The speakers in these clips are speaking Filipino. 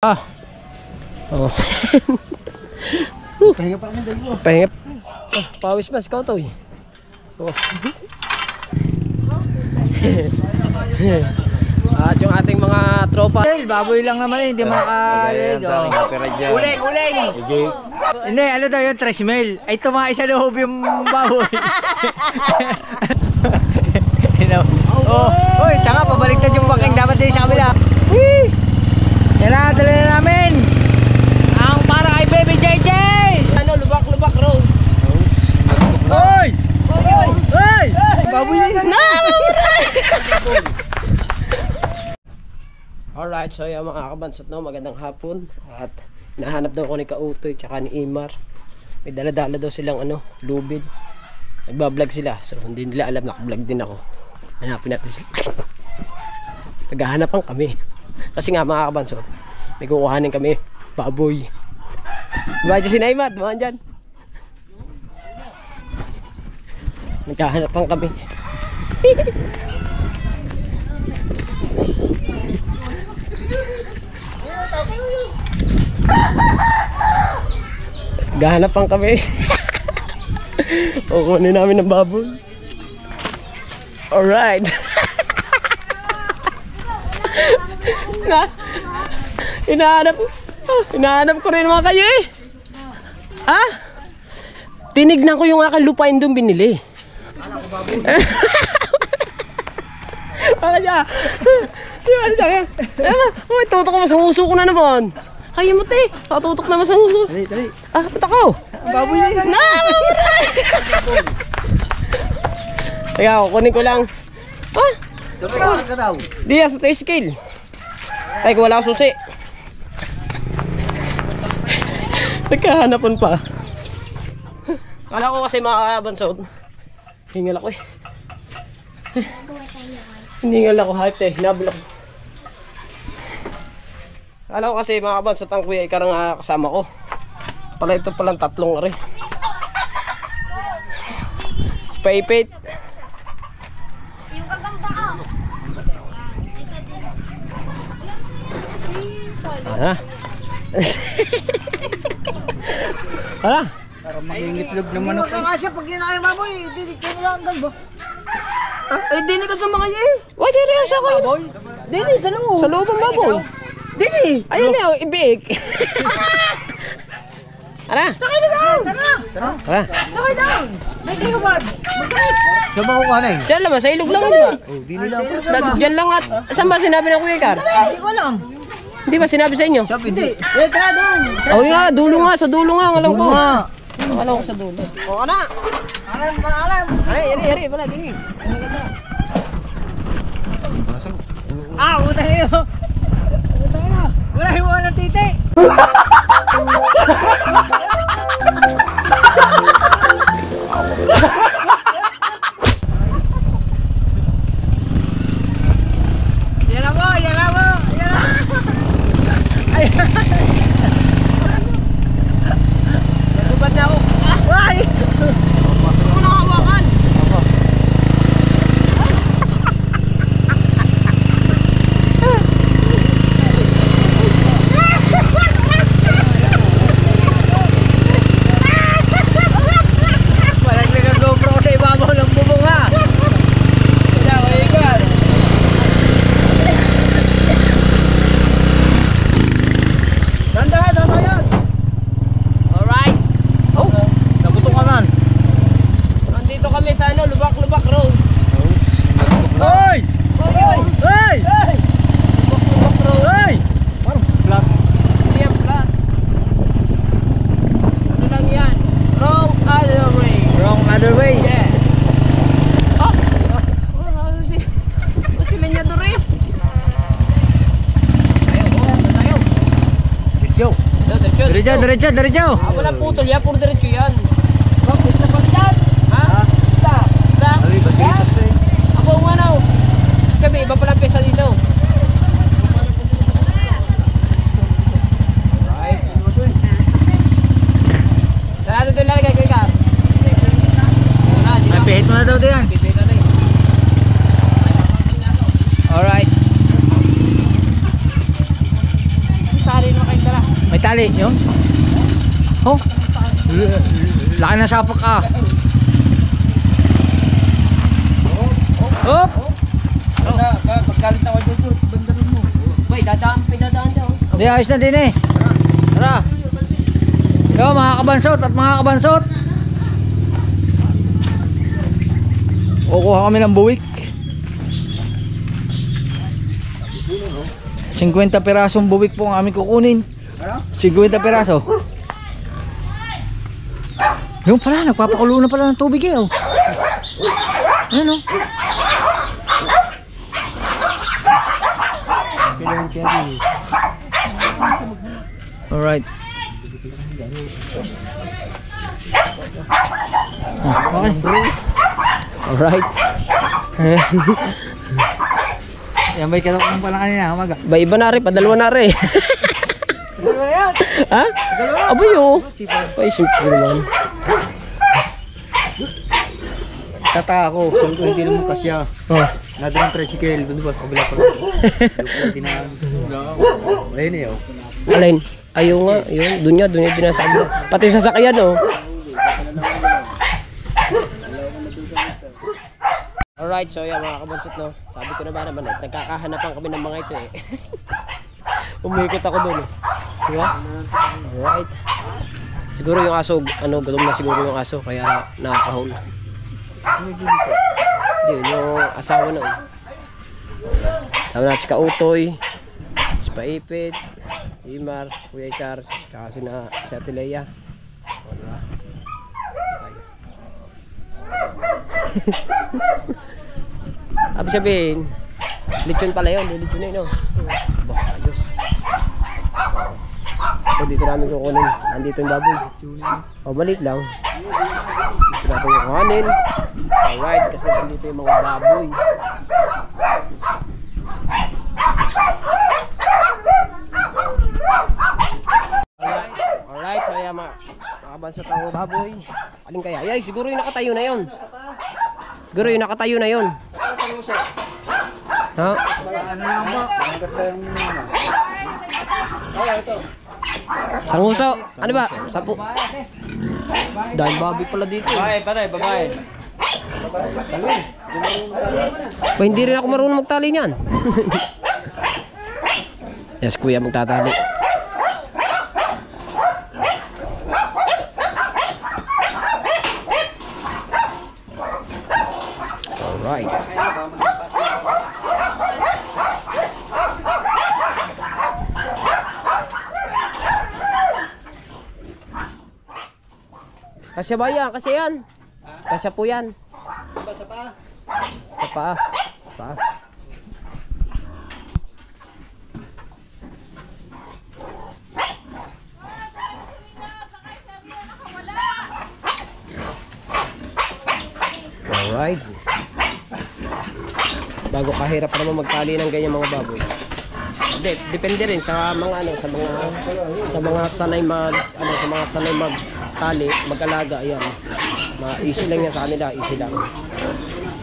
Ah. Oh. Pahinga pa rin dahil. Pahinga. Pawis mas ikaw to eh. Oh. At yung ating mga tropa. Baboy lang naman eh, hindi makakalig. Uling, uling! Hindi, ano daw yun, tresmel. Ay tumae sa loob yung baboy. Oh, oy, tanga, pabaliktad yung baking dapat din sa kabila. Whee! Yan na, dala na namin. Ang para kay Baby JJ. Ano, lubak-lubak road. Oy! Oy! Oy! Baboy lang. Alright, so yung mga kabansot, no, magandang hapon. At nahanap daw ko ni Kautoy tsaka ni Imar. May dala-dala daw silang lubid. Nagbablog sila, so hindi nila alam, nakablog din ako. Hanapin natin sila. Naghahanapan kami. Kasi nga mga kabansot, may kukuhanin kami baboy. Diba dyan si Neymar, dumaan dyan. Naghahanapan kami. Gahanapan kami. Kukunin namin ng baboy. Alright. Hinahanap ko rin mga kayo eh. Ha? Tinignan ko yung aking lupain doon binili. Baka niya. Ano siya? Uy, tutok ko, masanguso ko na naman. Kaya mo te, katutok na masanguso. Dali, dali. Ah, ba't ako? Baboy lang. Na! Kaya kukunin ko lang. Ah? Sumigaw ka daw. Di sa tricycle. Ay, kung wala akong susi. Nagkahanapan pa. Kala ko kasi makabansod. Hingal ako eh. Hiningal ako, hype eh. Hinabol ako. Kala ko kasi makabansod ang kuya ikarang kasama ko. Pala ito palang tatlong rin. Spaypate. Yung gagamba ka. Ano? Ano? Para mag-ingitlog naman ako. Hindi makakasya pag yun ay baboy. Hindi kayo lang ba? Ay, dini ka sa mga eh. Why di rin siya kayo? Dini, sa loob. Sa loob ang baboy. Dini. Ayun na yung ibig. Ara? Sakay na daw. Tara. Tara. Ara? Sakay daw. May kayo ba? Magkakit. Sa ba ko kanay? Siya lang, sa ilog lang ito. Oh, dini lang. Diyan lang at... Saan ba sinabi ng Kuya Car? Hindi ko alam. Hindi ba sinabi sa inyo? Sabi hindi. Eh, tara doon. Oh nga, dulo nga, sa dulo nga. Alam ko. Alam ko sa dulo. O, ana. Alam. Ari, pala, tingin. Ah, puta kayo. Puta kayo. Wala yung mga titi. Yan na mo. Nagubad na ako. Why? Hindi ko nakawakan. Walang nag-GoPro sa ibabaw ng bubong ha. Wala, wala. Dandahan yan. Alright. Oh, Nagutom ka man. nandito kami sa lubak-lubak road. Hoy! Hoy! Hoy! Lubak-lubak road. Hoy! Parang flat. Hindi yan flat. Ano lang yan? Wrong other way. Wrong other way. Yeah. Oh! Si Lenyador eh. Tayo. Diretso. Diretso. Walang putol yan, puro diretso yan. Basta pa dyan. Ha? Basta. Basta? Ay, ba't dito pa eh? Ako nga na. Sabi, iba pala pesa dito. Right. Saan natin ito ilalagay, Kuya Car? Pihit mo na daw ito yan. Alright. Pari tali, yun. Oh. Laki na sapak ah. Hop. Pagkalis na wajo po, bandarin mo. Bay, dadaan daw. Di ayos na din eh. Tara. Yo mga kabansot at mga kabansot. Kukuha kami ng buwik. 50 pirasong buwik po ang aming kukunin. 50 piraso. Yung pala, nagpapakulo na pala ng tubig eh oh. Ayan oh. Alright. Okay. Alright. Yan ba'y katapang pala kanina umaga? Ba iba na rin, padalwa na rin. Dalawa na yan. Ha? Aboy oh. Ay, simple naman. Tata ako, sabi ko hindi naman kasya. Oh. Nadalang tricycle, doon ba sa kabila pa lang. Ayun eh oh. Alin? Ayaw nga, yun. Doon niya dinasabi. Pati sa sakyan oh. Alright, so yan mga kabansot no. Sabi ko na ba naman eh, nagkakahanapan kami ng mga ito eh. Umikot ako doon eh. Diba? Alright. Siguro yung aso, gutom na siguro yung aso, kaya nakakahol. Yun, yung asawa na oh. Asawa natin si Kautoy, si Paipit, si Imar, Kuya Char, tsaka si Ate Leia. Diba? Sabi sabihin, lechon pala yun, lechon na yun oh. Bah, ayos. So dito namin kukunin, nandito yung baboy. O maliit lang. Dito natin kukunin. Alright, kasi nandito yung mga baboy. Alright, so yan makabansot ang baboy. Alin kaya? Ay, siguro yung nakatayo na yun. Siguro yung nakatayo na yun. Ha? Sanguso. Ano ba? Sapo. Dahil baboy pala dito. Babae. Ba, hindi rin ako marunong magtali niyan. Yes, kuya magtatali. Alright. Kasya ba yan? Kasya yan? Kasya po yan. Sa pa? Sa paa. Sa paa. Alright. Bago kahirap pa naman magtali ng ganyan mga baboy. Depende rin sa mga sa mga sanay magtali, mag-alaga yan. Easy lang yan sa kanila, easy lang.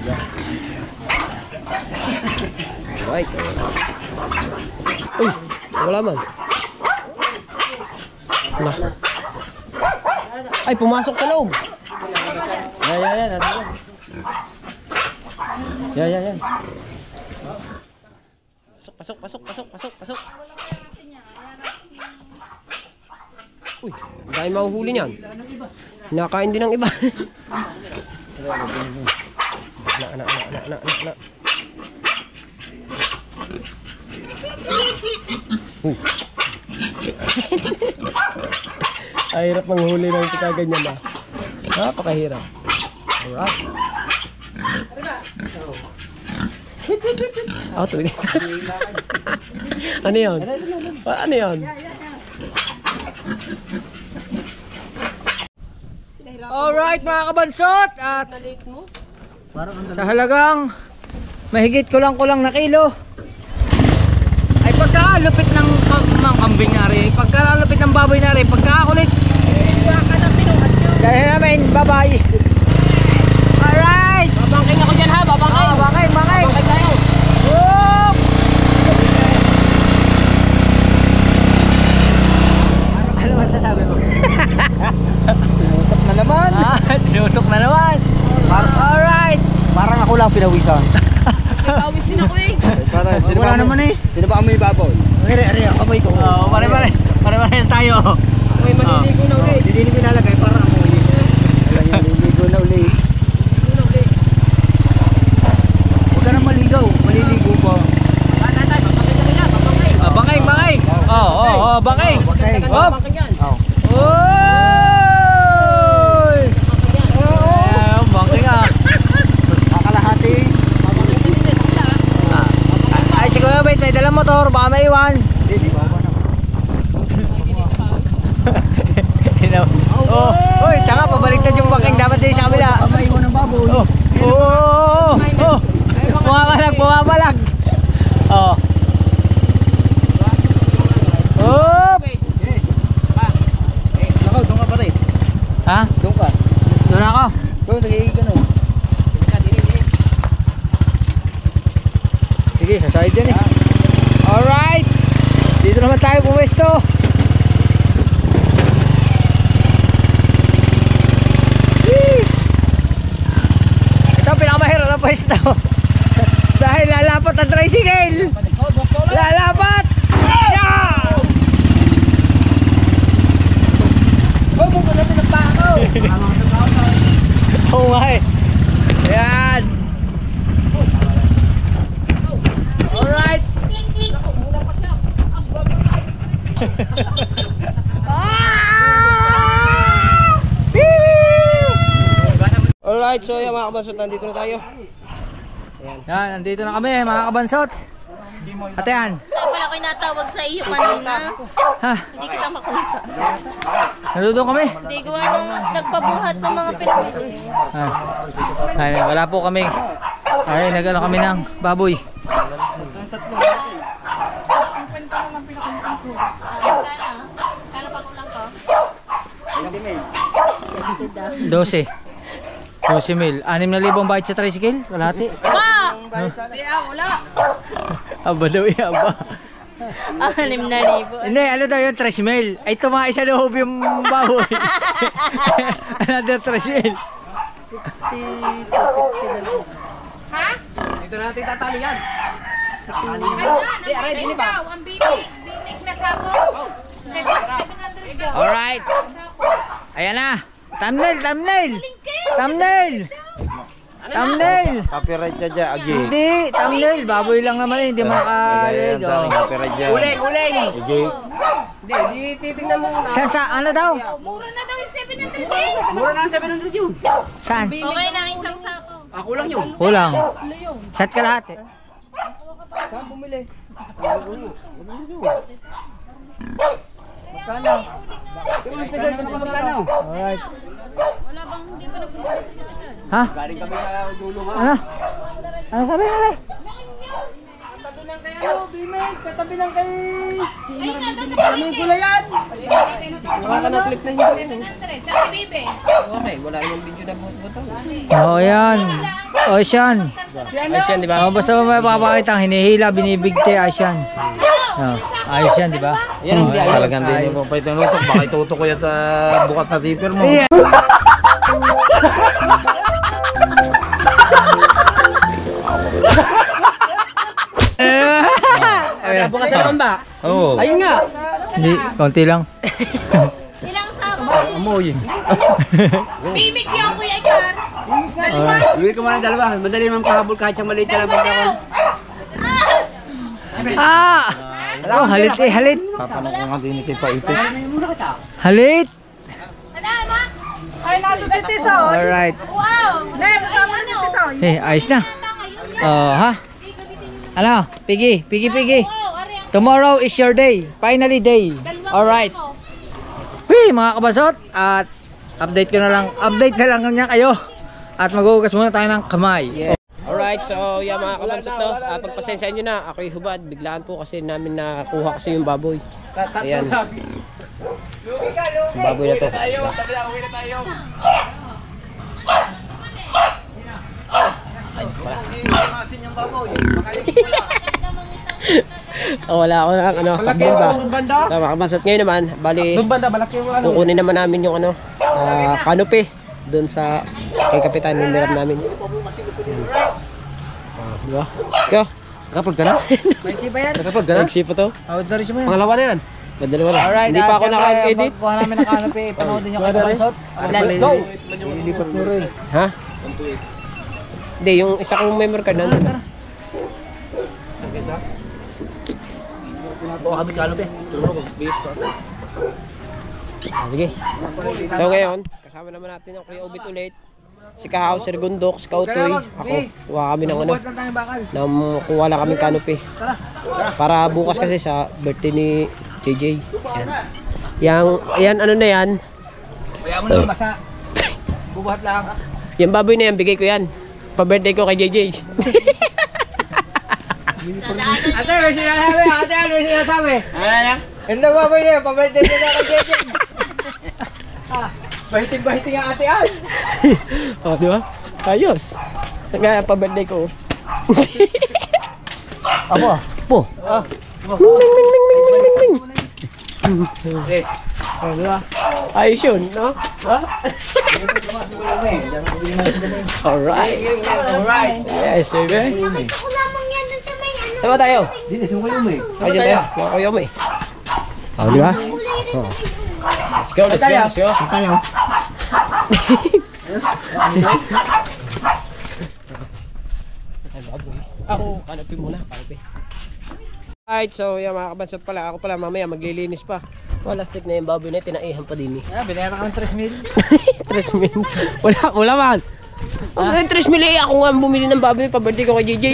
Yeah. Alright. Uy, wala man. Ay, pumasok sa loob. Yan. Pasok. Uy, dahil mahuhuli niyan. Hinakain din ng iba. Na. Ay, hirap manghuli ng ganyan na. Napakahirap. Alright. Tuloy. Ano yun? Ano yun? Alright mga kabansot, at sa halagang mahigit kulang na kilo ay pagkalupit ng kambing na rin, pagkalupit ng baboy na rin, pagkakulit kaya namin, bye bye. Alright, Babangking ako dyan ha, babangking. bangay Babangking tayo. Whoop! ako lang pinawisan. Pawis din ako eh. Wala naman eh. Sino ba amoy babaw? Ari, kamay ko. Oo, pare-pare tayo. May maliligo na ulit. Hindi ko ilalagay para amoy. Wala niya, liligo na ulit. Huwag ka na maligaw. Maliligo pa. Bangay. Oo, bangay. Bakay. Hop. Oh. Oy! Bangay ah. Kakalahati. Ay, si Kuya Bait, may dalang motor, baka maiwan. Hindi ba naman. Oy, tanga, pabaliktad yung bangking dapat din sa kabila. Baka maiwan ng baboy. Bumabalag. Oh. Hop! Nakaw, doon ka pa rin. Ha? Doon ka. Doon ako. Doon, nagiging ano. Sige, sa side yan eh. Alright! Dito naman tayo pumesto. Ito ang pinakamahirap na pwesto. Dahil lalapat ang tricycle. Lalapat! Yeah! Oh, kung kagatin ng pako. Oo nga eh. Ayan. Alright. Alright, so yan mga kabansot, nandito na tayo. Yan, nandito na kami mga kabansot. At yan. Wala ko natawag sa iyo kanina. Ha, Hindi kita makunta. nandito kami. Hindi gawa nung nagpabuhat ng mga pinag. Ay, wala po kami. Ay, nag-ano kami ng baboy. Kala pa kulang ko. 12 mil. 6,000 bayad sa tricycle? Kalahati. Pa! Aba daw eh, aba. 6,000. Hindi, ano daw yun? 3 mil. Ay, tumakay sa loob yung baboy. Another 3 mil. Dito na natin tatali yan. Di, aray, dini ba? Ang binig na sako. 700 daw. Alright. Ayan na. Thumbnail. Copyright niya dyan, Agi. Hindi, thumbnail. Baboy lang naman, hindi makalig. Oh. Copyright dyan. Uling! Agi. Hindi, di titingnan mo na. Sa ano daw? Mura na daw yung 700 Mura na ang 700 yun. Saan? Okay na ang isang sako. Ako lang yun. Kulang. Shot ka lahat eh. Saan bumili? Magkano? Magkano? Alright. Wala bang hindi pa nagpunta sa kasal? Ha? Galing kami sa dulo ha. Ano? Ano sabi nga eh? Katabi lang kay ano, Bimay. Katabi lang kay... Ay nga daw sa May gulayan. Wala ka na clip na yun. 700. Tsaka bibe. Okay, wala namang video na butang. Oo yan. O siyan. Ayos yan, di ba? Oh, basta may papakita ang hinihila, binibigte, ayos yan. Oh, ayos yan, di ba? Yan ang hindi ayos. Talagang din mo pa itinutok. Baka itutok ko yan sa bukas na zipper mo. Yeah. Bukas na naman ba? Oo. Ayun nga. Hindi, konti lang. Ilang sako? Amoy. Bimig yan, Kuya Ikar. Alright. Iwi ko muna ng dalawa. Madali naman pahabol kahit siyang maliit na lang pagkakon. Ah! Oh, halit eh, halit. Tatanong ko nga din ito pa ito. Halit. Ano, ano? Alright. Wow! Eh, ayos na. Oh, ha? Ano? Piggy. Wow, ari ang Tomorrow is your day. Finally day. Alright. Wih, mga kabasot. At update na lang niya kayo. At maghugas muna tayo ng kamay. Alright, so yan mga kabansot, no? Pagpasensya nyo na, ako'y hubad. Biglaan po kasi namin nakuha kasi yung baboy. Ayan. Yung baboy na to. Oh, wala ako na ano, takbol ba? So mga kabansot, ngayon naman, bali, kukunin naman namin yung ano, canopy. doon sa kay Kapitan, hiniram namin. Diba? Let's go. Nakapag ka na? May chipa yan. Nakapag ka na? Nagsipa to. Out na rin siya mo yan. Pangalawa na yan. Madalawa na. Alright, Hindi pa ako naka-edit. Pagkuha namin ng canopy, panoodin nyo kay Kabansot. Let's go! Ilipat mo rin. Ha? Hindi, yung isa kong memory card nandun. Pagkuha kami canopy. Sige. So ngayon, kasama naman natin ang Kuya Obit ulit. Si Kahaw, Sir Gundok, si Kautoy. Ako, kuha kami ng ano. Buhat lang tayo bakal. Kuha lang kami canopy. Tara. Para bukas kasi sa birthday ni JJ. Yan. Yan ano na yan. Kaya mo na basa. Bubuhat lang. Yung baboy na yan, bigay ko yan. Pa-birthday ko kay JJ. Ate, may sinasabi. Ate, ano may sinasabi? Ano? Ito baboy na yun, pa-birthday ko na kay JJ. Bahiting-bahiting ang ate Al. O, di ba? Ayos. Nga, pa-birthday ko. Abo. Po. Ming, ming, ming, ming, ming, ming, ming. Okay. O, di ba? Ayos yun, no? Ha? Alright. Alright. Yes, baby. Ako lamang yan doon sa may ano. Sama tayo. Dili, sungkoy mo eh. Ayun tayo. Mga kuya mo eh. O, di ba? O. Let's go, let's go, let's go. Tayo. Ako, kanapin muna, kanapin. Alright, so yan mga kabansot pala. Ako pala mamaya maglilinis pa. Wala stick na yung baboy na tinaihan pa din eh. Binayaran ka ng 3 3 mil. mil. Wala man. Oh, 3 mil eh. Ako nga bumili ng baboy pa birthday ko kay JJ.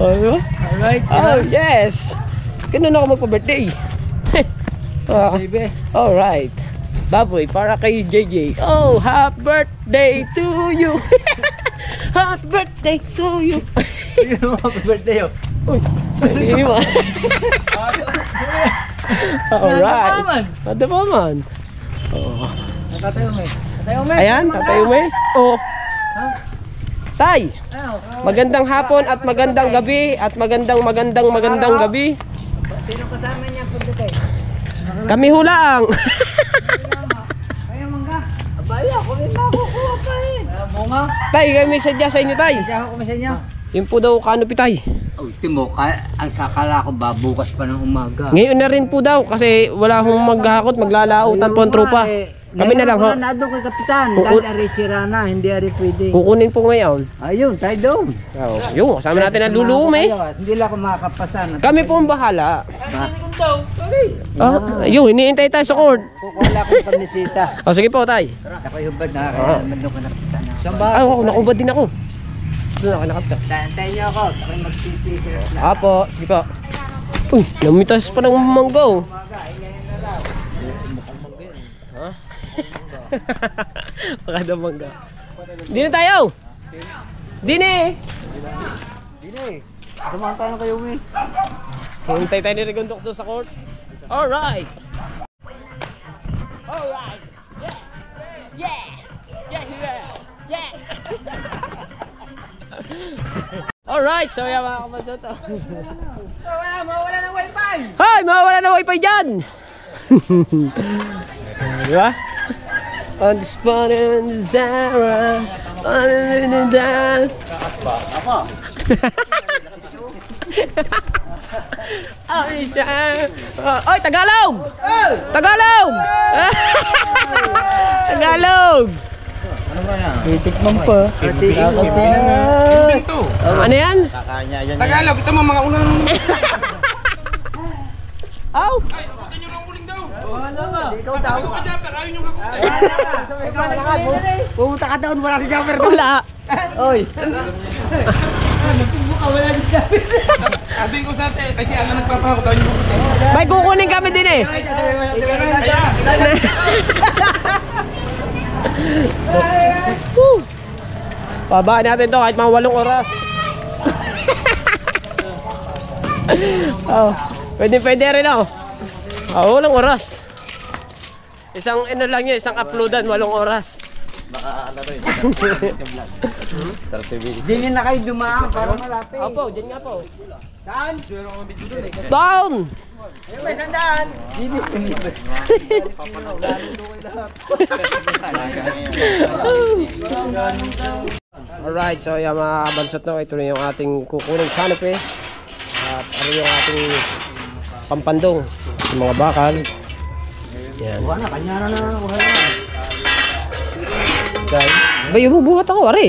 Oh, diba? Alright. Oh, yes. Ganun ako magpa-birthday. Baby. Alright. Baboy para kay JJ. Oh, happy birthday to you. Happy birthday to you. Happy birthday oh. Uy, hindi mo. Alright. Ada pa man. Oh. Tatayo mo eh. Tatayo mo eh. Ayan, tatayo mo eh. Oh. Tay, Ano? magandang hapon at magandang gabi at magandang gabi. Sino kasama niya po dito eh? Kami hulang. Kaya mangga. Abaya, kunin na ako. Kuha pa eh. Bunga. Tay, kami sadya sa inyo, tay. Kaya ako kumisa niya. Yun po daw canopy, tay. Oh, timo, ang sakala ko babukas pa ng umaga. Ngayon na rin po daw kasi wala hong maghakot, maglalautan po ang tropa. Kami na lang ho. Nado kay Kapitan. Kuku- Dahil ari sira na, hindi ari pwede. Kukunin po ngayon. Ayun, tayo doon. Oh, yung kasama natin ang lulume. Hindi lang ako makakapasan. Kami po ang bahala. Oh, yun, iniintay tayo sa court. Wala akong pamisita. Oh, sige po, tay. Ako yung bad na rin. Ko na Kapitan. Ay, ako, nakubad din ako. Doon ako nakapta. Tayo niyo ako. Ako yung magsisipir. Apo, sige po. Uy, namitas pa ng manggaw. Ha? Baka daw mangga. Dine tayo! Dine! Samahan tayo kayo eh. Hintay tayo ni Rigondok doon sa court. Alright! Alright! Yeah! Yeah! Yeah! Yeah! Alright, so yan mga kabansot. Mawala ng wifi! Hoy! Mawawala na wifi dyan! Diba? On the spot in the Zara. On the down. Oy, Tagalog! Tagalog! Tagalog! Ano ba yan? Titikman pa. Ano yan? Kakanya yan. Tagalog, ito mga unang... Aw! Ikaw daw. Pumunta ka doon, wala si Jumper doon. Wala! Oy. Sabi ko sa ate, kasi ano nagpapahako tayo yung bukot. May kukunin kami din eh! Woo! Pabaan natin to kahit mga 8 oras. Oh, pwede rin oh. Oh, 8 oras. Isang ano lang yun, isang uploadan 8 oras. Baka ano rin. Dili na kayo dumaan para malapit. Opo, dyan nga po. Saan? Down! May sandaan. Alright, so yung mga bansot no, ito na yung ating kukunin canopy. At ano yung ating pampandong, yung mga bakal. Yan. Wala, kanya na wala. Ba, yung bubuhat ako, are.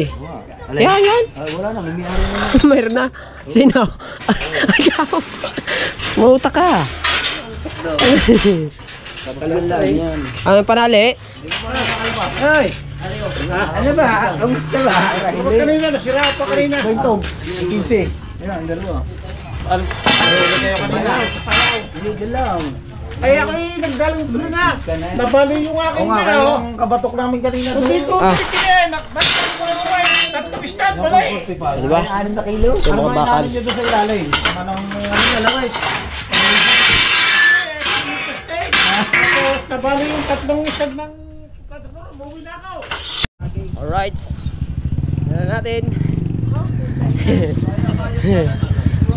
Yan, yan. Ay, wala na, may mayari na. Mayroon na. Sino? Ikaw. Mauta ka. Yan. Ang panali. Ay! Ano ba? Kamusta ba? Kanina, nasira pa kanina. Kwentong, 15. Yan, ang dalawa. Hindi lang. Ay, ako yung nagdalang doon na. Nabali yung aking ano. kabatok namin kanina Kung dito, Ah. nagdalang ko yung tatlong stand pala eh. Diba? 6 na kilo. Yung mga bakal. dito sa ilalim. Anong lalaway? Nabali yung tatlong stand ng katrabaho. Umuwi na ako. Alright. Yan natin.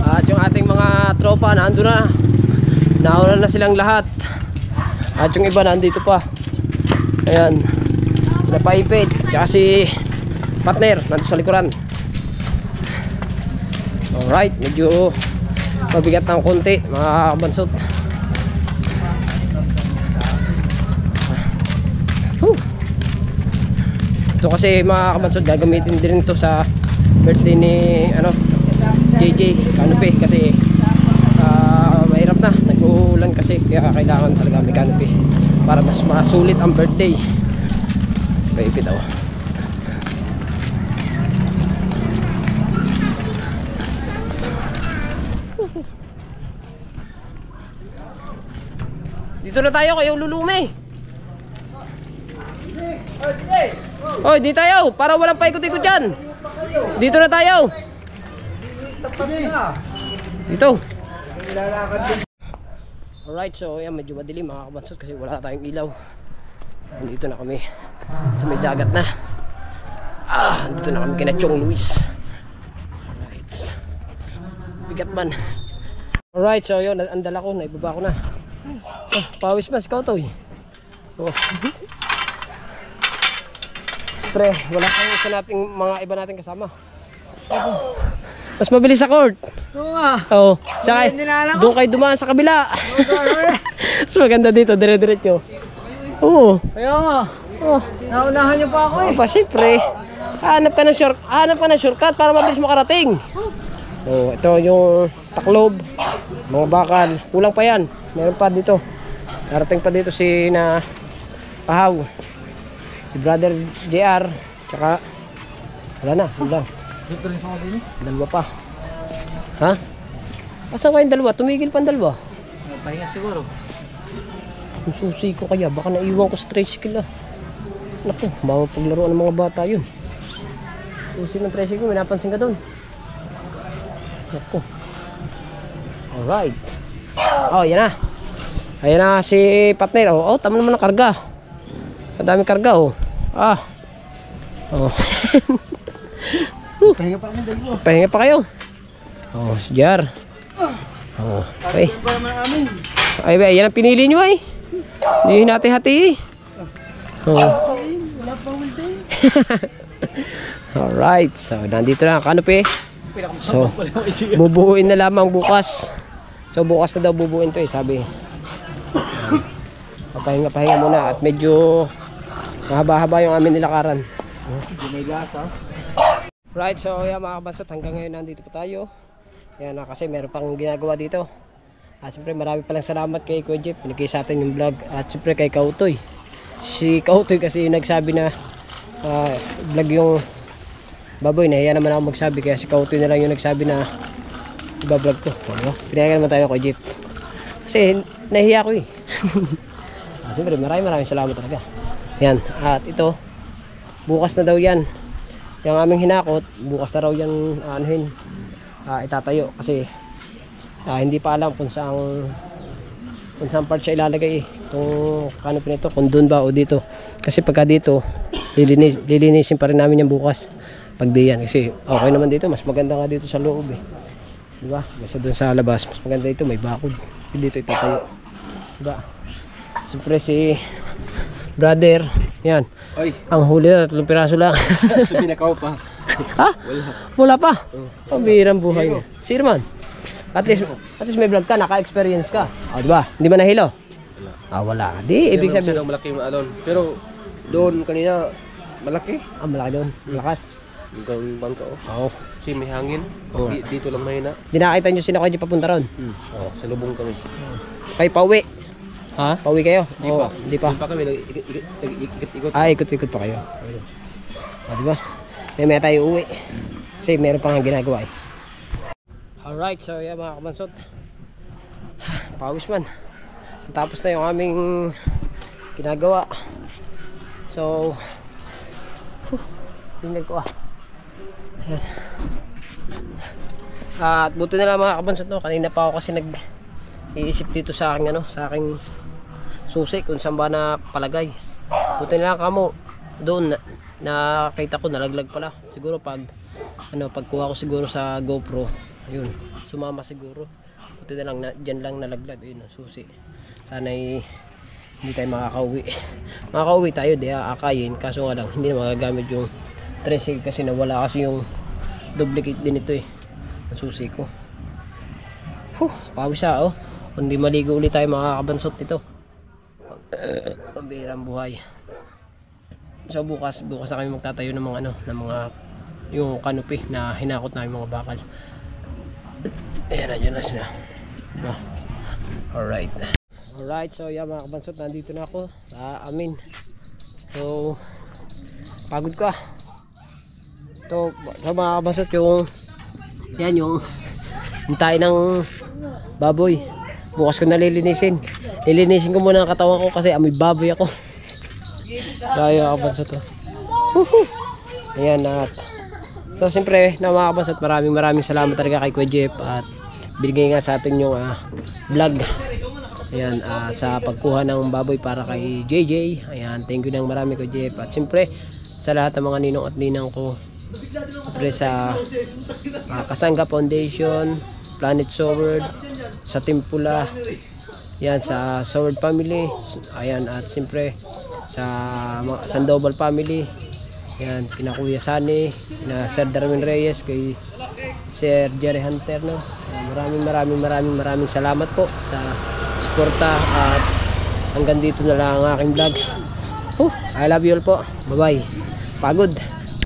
At yung ating mga tropa nandun na. Nauna na silang lahat. At yung iba nandito pa. Ayan. Sila Paipit. Tsaka si partner nandito sa likuran. Alright. Medyo mabigat ng konti mga kabansot. Ito kasi mga kabansot, gagamitin din ito sa birthday ni ano, JJ Canopy kasi mahirap na, nag-uulan kasi kaya kailangan talaga may canopy para mas masulit ang birthday. Paipit ako. Dito na tayo kayo lulume. Oy, di tayo para walang paikot-ikot dyan. Dito na tayo. Dito. Alright, so yan medyo madilim mga kabansot kasi wala tayong ilaw. Nandito na kami sa may dagat na. Nandito na kami kina Chong Luis. Alright. Bigat man. Alright, so yun, ang dala ko, naibaba ko na. Pawis mas, ikaw to eh. Pre, wala kang isa nating mga iba nating kasama. Mas mabilis sa court. Oo nga. Oo. Sakay. Hindi na alam ko. Doon kayo dumaan sa kabila. Mas maganda dito, dire-diretso. Oo. Kaya nga. Oh, Naunahan niyo pa ako eh. pa siyempre. Hanap ka ng shortcut para mabilis makarating. So, ito yung taklob, mga bakal. Kulang pa yan. Meron pa dito. Darating pa dito si na Pahaw. Si brother JR. Tsaka wala na, wala. Dalawa pa. Ha? Asan kayong dalawa? Tumigil pa ang dalawa. Pahinga siguro. Ang susi ko kaya, baka naiwan ko sa tricycle ah. Naku, mapaglaruan ng mga bata yun. Susi ng tricycle, may napansin ka doon. Naku. Alright. Oh, yan na. Ayan na si partner. Oh, tama naman ang karga. Ang daming karga oh. Oh. Pahinga pa kami dalawa. Pahinga pa kayo. Oh, si Jar. Oh, okay. Ay, yan ang pinili nyo ay. Hindi hati-hati. Oh. Alright, so nandito na ang canopy. So, bubuuin na lamang bukas. So, bukas na daw bubuuin to eh, sabi. Papahinga-pahinga muna at medyo mahaba-haba yung amin nilakaran. Right, so yan mga kabansot, hanggang ngayon nandito pa tayo. Yan na kasi meron pang ginagawa dito. At siyempre marami palang salamat kay Kuya Jeff, pinigay sa atin yung vlog. At siyempre kay Kautoy. Si Kautoy kasi nagsabi na vlog yung baboy. Nahiya naman ako magsabi kaya si Kautoy na lang yung nagsabi na iba-vlog ko. Pinayagan naman tayo na Kuya Jeff. Kasi nahiya ko eh. Siyempre maraming salamat talaga. Yan, at ito bukas na daw yan. Yung aming hinakot, bukas na raw yan itatayo kasi hindi pa alam kung saan part siya ilalagay itong canopy nito, kung doon ba o dito kasi pagka dito lilinisin pa rin namin yan bukas pag di yan, kasi okay naman dito, mas maganda nga dito sa loob eh, diba? Basta dun sa labas mas maganda dito, may bakod dito itatayo, diba? Siyempre si brother yan, Oy, ang huli na 3 piraso lang. pinakaw pa. Ha? Wala pa. Pambirang buhay niya. Sir man. At least may vlog ka, naka-experience ka. O, diba? Hindi ba nahilo? Wala. Di, ibig sabihin. Malaki yung alon. Pero doon kanina malaki. Malaki doon. Malakas. Hanggang bangka Oo. Kasi may hangin. Oo. Dito lang mahina. Di nakakita nyo sino kayo papunta ron? Oo, sa lubong kami. Kayo pauwi. Ha? Pauwi kayo? Di pa. Hindi pa. Doon pa kami nag-ikot-ikot. Ikot-ikot pa kayo. O, diba? May tayo uwi. Kasi meron pang ginagawa eh. Alright, so yeah mga kabansot. Pawis man. Tapos na yung aming ginagawa. So, tingnan ko Ayan. At buti na lang mga kabansot, no? Kanina pa ako kasi nag-iisip dito sa aking sa aking susi kung saan ba na palagay. Buti na lang kamo doon nakita ko nalaglag pala. Siguro pagkuha ko siguro sa GoPro, ayun, sumama siguro. Buti na lang diyan lang nalaglag, ayun, susi. Sana hindi tayo makakauwi tayo, di aakayin, kaso nga lang hindi na magagamit yung tricycle kasi nawala kasi yung duplicate din ito ang susi ko. Pawis kundi maligo ulit tayo mga kabansot dito. Pambihirang buhay. So bukas na kami magtatayo ng mga yung canopy na hinakot namin mga bakal. Ayan, nandiyan na sila. Alright, so yeah mga kabansot, nandito na ako sa amin. So pagod ka. So mga kabansot, yung tayo ng baboy. Bukas ko na lilinisin ko muna ang katawan ko kasi amoy baboy ako. Kaya kabansot to. Ayan, at so siyempre na mga kabansot, maraming salamat talaga kay Kuya Jeff at binigay nga sa atin yung vlog. Ayan, sa pagkuha ng baboy para kay JJ. Ayan, thank you ng marami Kuya Jeff. At siyempre sa lahat ng mga ninong at ninang ko, siyempre sa Kasangga Foundation, Planet Sword, sa Timpula, yan, sa Sword Family, ayan, at siyempre sa Sandoval Family, yan, kina Kuya Sani, kina Sir Darwin Reyes, kay Sir Jerry Hunter, no? Maraming salamat po sa suporta at hanggang dito na lang ang aking vlog. I love you all po. Bye bye. Pagod.